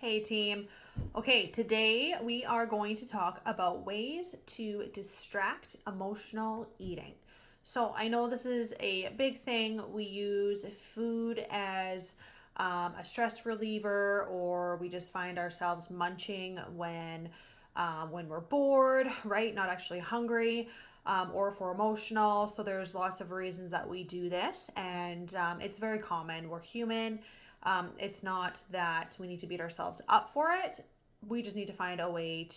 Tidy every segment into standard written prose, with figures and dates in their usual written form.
Hey team. Okay, today we are going to talk about ways to distract emotional eating. So, I know this is a big thing. We use food as a stress reliever, or we just find ourselves munching when we're bored, right? Not actually hungry, or if we're emotional. So, there's lots of reasons that we do this, and it's very common. We're human. It's not that we need to beat ourselves up for it. We just need to find a way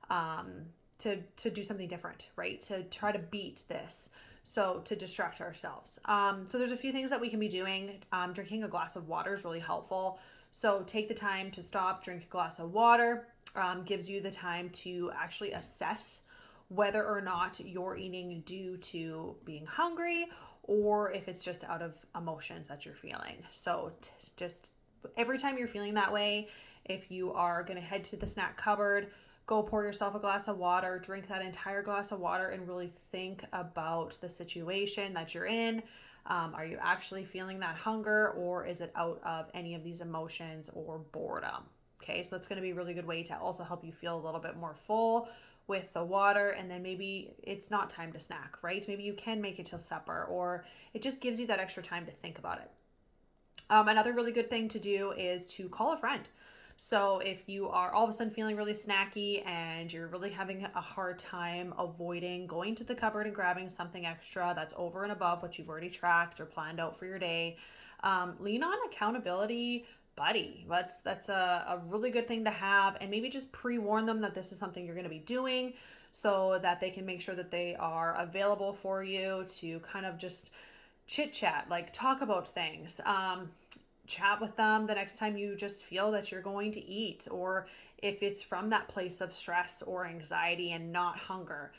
um, to do something different, right? To try to beat this. So to distract ourselves. So there's a few things that we can be doing. Drinking a glass of water is really helpful. So take the time to stop, drink a glass of water. Gives you the time to actually assess whether or not you're eating due to being hungry or if it's just out of emotions that you're feeling. So just every time you're feeling that way, if you are going to head to the snack cupboard, go pour yourself a glass of water, drink that entire glass of water, and really think about the situation that you're in. Are you actually feeling that hunger, or is it out of any of these emotions or boredom? Okay, so that's going to be a really good way to also help you feel a little bit more full with the water, and then maybe it's not time to snack, right? Maybe you can make it till supper, or it just gives you that extra time to think about it. Another really good thing to do is to call a friend. So if you are all of a sudden feeling really snacky and you're really having a hard time avoiding going to the cupboard and grabbing something extra that's over and above what you've already tracked or planned out for your day, lean on accountability buddy. That's a really good thing to have, and maybe just pre-warn them that this is something you're going to be doing so that they can make sure that they are available for you to kind of just chit chat, like talk about things. Chat with them the next time you just feel that you're going to eat, or if it's from that place of stress or anxiety and not hunger.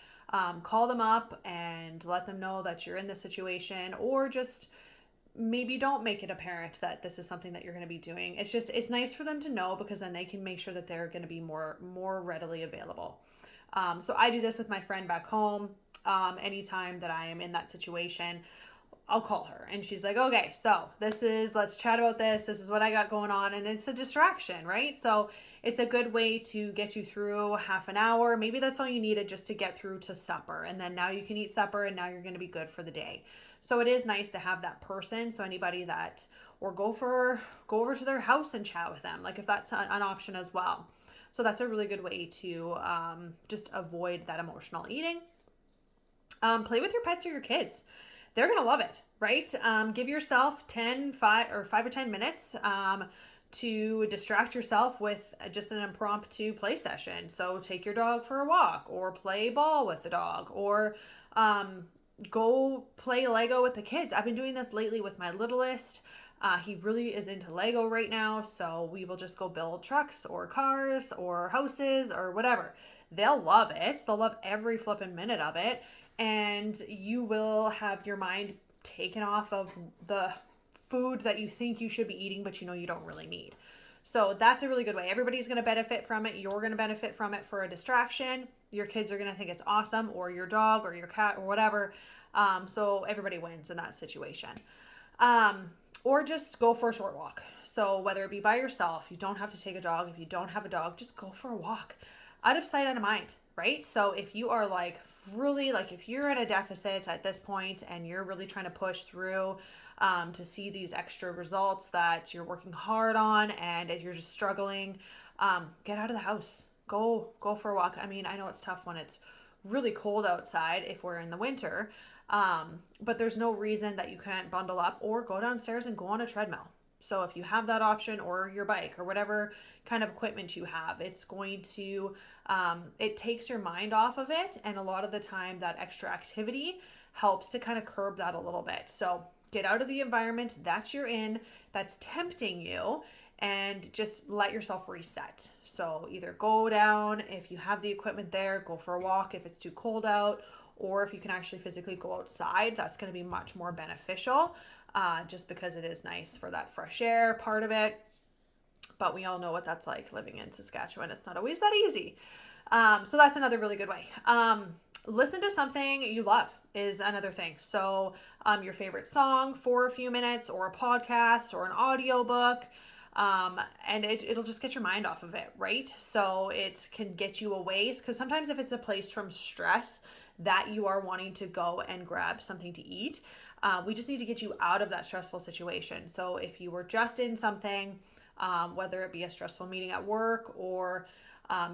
Call them up and let them know that you're in this situation, or just maybe don't make it apparent that this is something that you're going to be doing. It's nice for them to know, because then they can make sure that they're going to be more readily available. So I do this with my friend back home. Anytime that I am in that situation, I'll call her and she's like, okay, so let's chat about this. This is what I got going on. And it's a distraction, right? So it's a good way to get you through half an hour. Maybe that's all you needed just to get through to supper. And then now you can eat supper and now you're going to be good for the day. So it is nice to have that person. So anybody that, or go over to their house and chat with them, like if that's an option as well. So that's a really good way to just avoid that emotional eating. Play with your pets or your kids. They're going to love it, right? Give yourself 5 or 10 minutes to distract yourself with just an impromptu play session. So take your dog for a walk, or play ball with the dog, or go play Lego with the kids. I've been doing this lately with my littlest. He really is into Lego right now, so we will just go build trucks or cars or houses or whatever. They'll love it. They'll love every flippin' minute of it, and you will have your mind taken off of the food that you think you should be eating, but you know you don't really need. So that's a really good way. Everybody's going to benefit from it. You're going to benefit from it for a distraction. Your kids are going to think it's awesome, or your dog or your cat or whatever. So everybody wins in that situation. Or just go for a short walk. So whether it be by yourself, you don't have to take a dog. If you don't have a dog, just go for a walk. Out of sight, out of mind, right? So if you are like really, like if you're at a deficit at this point and you're really trying to push through to see these extra results that you're working hard on, and if you're just struggling, get out of the house. Go for a walk. I mean, I know it's tough when it's really cold outside if we're in the winter, but there's no reason that you can't bundle up or go downstairs and go on a treadmill. So if you have that option, or your bike, or whatever kind of equipment you have, it's going to, it takes your mind off of it. And a lot of the time that extra activity helps to kind of curb that a little bit. So get out of the environment that you're in, that's tempting you, and just let yourself reset. So either go down, if you have the equipment there, go for a walk if it's too cold out, or if you can actually physically go outside, that's going to be much more beneficial, just because it is nice for that fresh air part of it. But we all know what that's like living in Saskatchewan. It's not always that easy. So that's another really good way. Listen to something you love is another thing. So your favorite song for a few minutes, or a podcast, or an audiobook. And it'll just get your mind off of it, right? So it can get you away, because sometimes if it's a place from stress that you are wanting to go and grab something to eat, we just need to get you out of that stressful situation. So if you were just in something, whether it be a stressful meeting at work or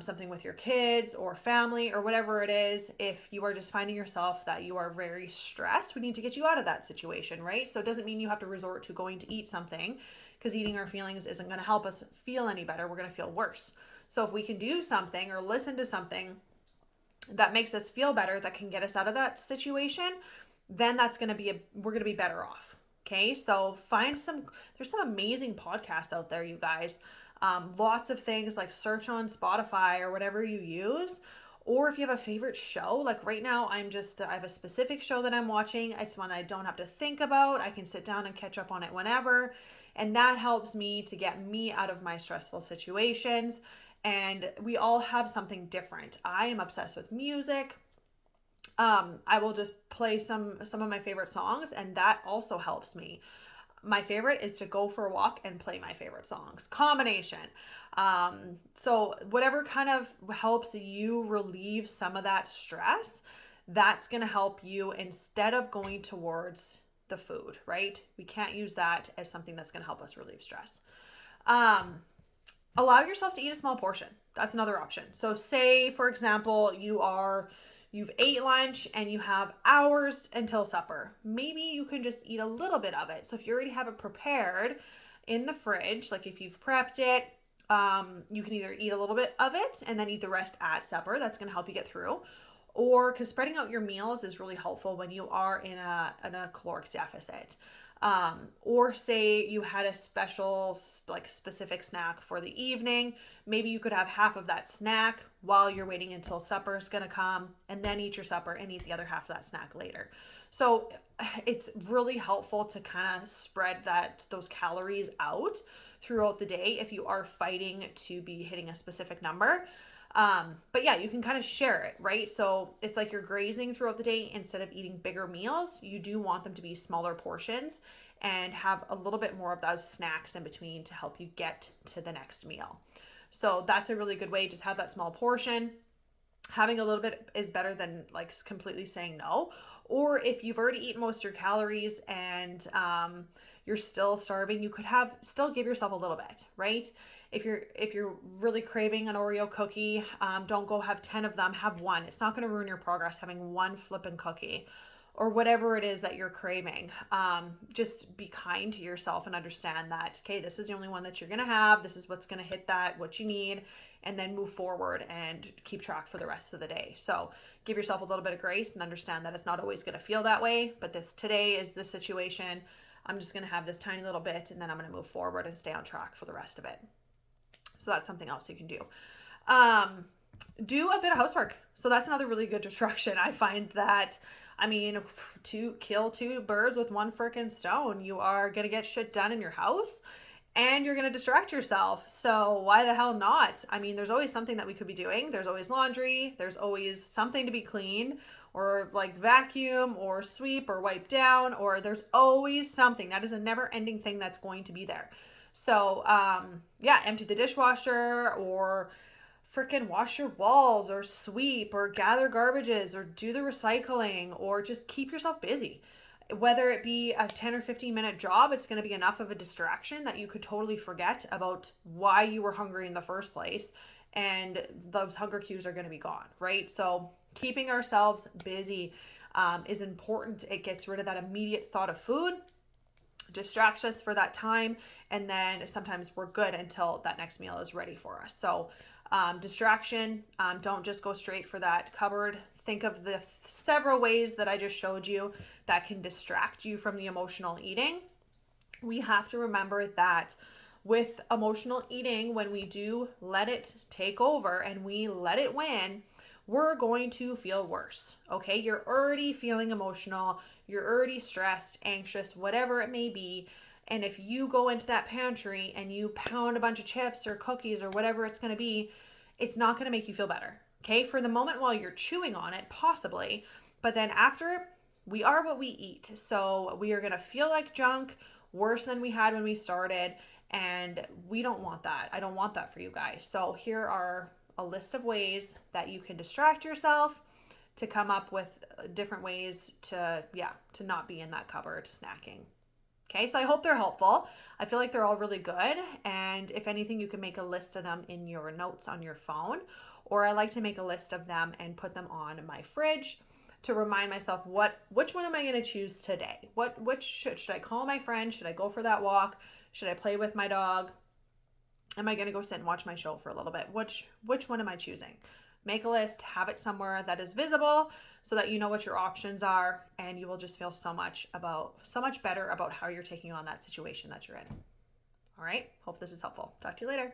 something with your kids or family or whatever it is, if you are just finding yourself that you are very stressed, we need to get you out of that situation, right? So it doesn't mean you have to resort to going to eat something, because eating our feelings isn't going to help us feel any better. We're going to feel worse. So if we can do something or listen to something that makes us feel better, that can get us out of that situation, then that's going to be we're going to be better off. Okay, so there's some amazing podcasts out there, you guys. Lots of things, like search on Spotify or whatever you use. Or if you have a favorite show, like right now, I have a specific show that I'm watching. It's one I don't have to think about. I can sit down and catch up on it whenever. And that helps me to get me out of my stressful situations. And we all have something different. I am obsessed with music. I will just play some of my favorite songs, and that also helps me. My favorite is to go for a walk and play my favorite songs. Combination. So whatever kind of helps you relieve some of that stress, that's going to help you instead of going towards the food, right? We can't use that as something that's going to help us relieve stress. Allow yourself to eat a small portion. That's another option. So say, for example, you've ate lunch and you have hours until supper. Maybe you can just eat a little bit of it. So if you already have it prepared in the fridge, like if you've prepped it, you can either eat a little bit of it and then eat the rest at supper. That's going to help you get through. Or because spreading out your meals is really helpful when you are in a caloric deficit. Or say you had a special, like specific snack for the evening. Maybe you could have half of that snack while you're waiting until supper is going to come, and then eat your supper and eat the other half of that snack later. So it's really helpful to kind of spread those calories out throughout the day if you are fighting to be hitting a specific number. But yeah, you can kind of share it, right? So it's like you're grazing throughout the day instead of eating bigger meals. You do want them to be smaller portions and have a little bit more of those snacks in between to help you get to the next meal. So that's a really good way. Just have that small portion. Having a little bit is better than like completely saying no. Or if you've already eaten most of your calories and you're still starving, you could still give yourself a little bit, right? If you're really craving an Oreo cookie, don't go have 10 of them. Have one. It's not going to ruin your progress having one flippin' cookie or whatever it is that you're craving. Just be kind to yourself and understand that, okay, this is the only one that you're going to have. This is what's going to hit what you need, and then move forward and keep track for the rest of the day. So give yourself a little bit of grace and understand that it's not always going to feel that way, but today is the situation. I'm just going to have this tiny little bit, and then I'm going to move forward and stay on track for the rest of it. So that's something else you can do. Do a bit of housework. So that's another really good distraction. I find that, to kill two birds with one freaking stone, you are going to get shit done in your house and you're going to distract yourself. So why the hell not? There's always something that we could be doing. There's always laundry. There's always something to be cleaned, or like vacuum or sweep or wipe down, or there's always something. That is a never ending thing that's going to be there. So, empty the dishwasher, or freaking wash your walls, or sweep, or gather garbages, or do the recycling, or just keep yourself busy. Whether it be a 10 or 15 minute job, it's going to be enough of a distraction that you could totally forget about why you were hungry in the first place. And those hunger cues are going to be gone, right? So keeping ourselves busy is important. It gets rid of that immediate thought of food, distracts us for that time, and then sometimes we're good until that next meal is ready for us. So distraction, don't just go straight for that cupboard. Think of the several ways that I just showed you that can distract you from the emotional eating. We have to remember that with emotional eating, when we do let it take over and we let it win, we're going to feel worse. Okay, you're already feeling emotional, you're already stressed, anxious, whatever it may be. And if you go into that pantry and you pound a bunch of chips or cookies or whatever it's going to be, it's not going to make you feel better. Okay, for the moment while you're chewing on it, possibly, but then after, we are what we eat. So we are going to feel like junk, worse than we had when we started. And we don't want that. I don't want that for you guys. So here are a list of ways that you can distract yourself, to come up with different ways to not be in that cupboard snacking. Okay, so I hope they're helpful. I feel like they're all really good. And if anything, you can make a list of them in your notes on your phone. Or I like to make a list of them and put them on my fridge to remind myself which one am I going to choose today? Which should I call my friend? Should I go for that walk? Should I play with my dog? Am I going to go sit and watch my show for a little bit? Which one am I choosing? Make a list, have it somewhere that is visible so that you know what your options are, and you will just feel so much better about how you're taking on that situation that you're in. All right, hope this is helpful. Talk to you later.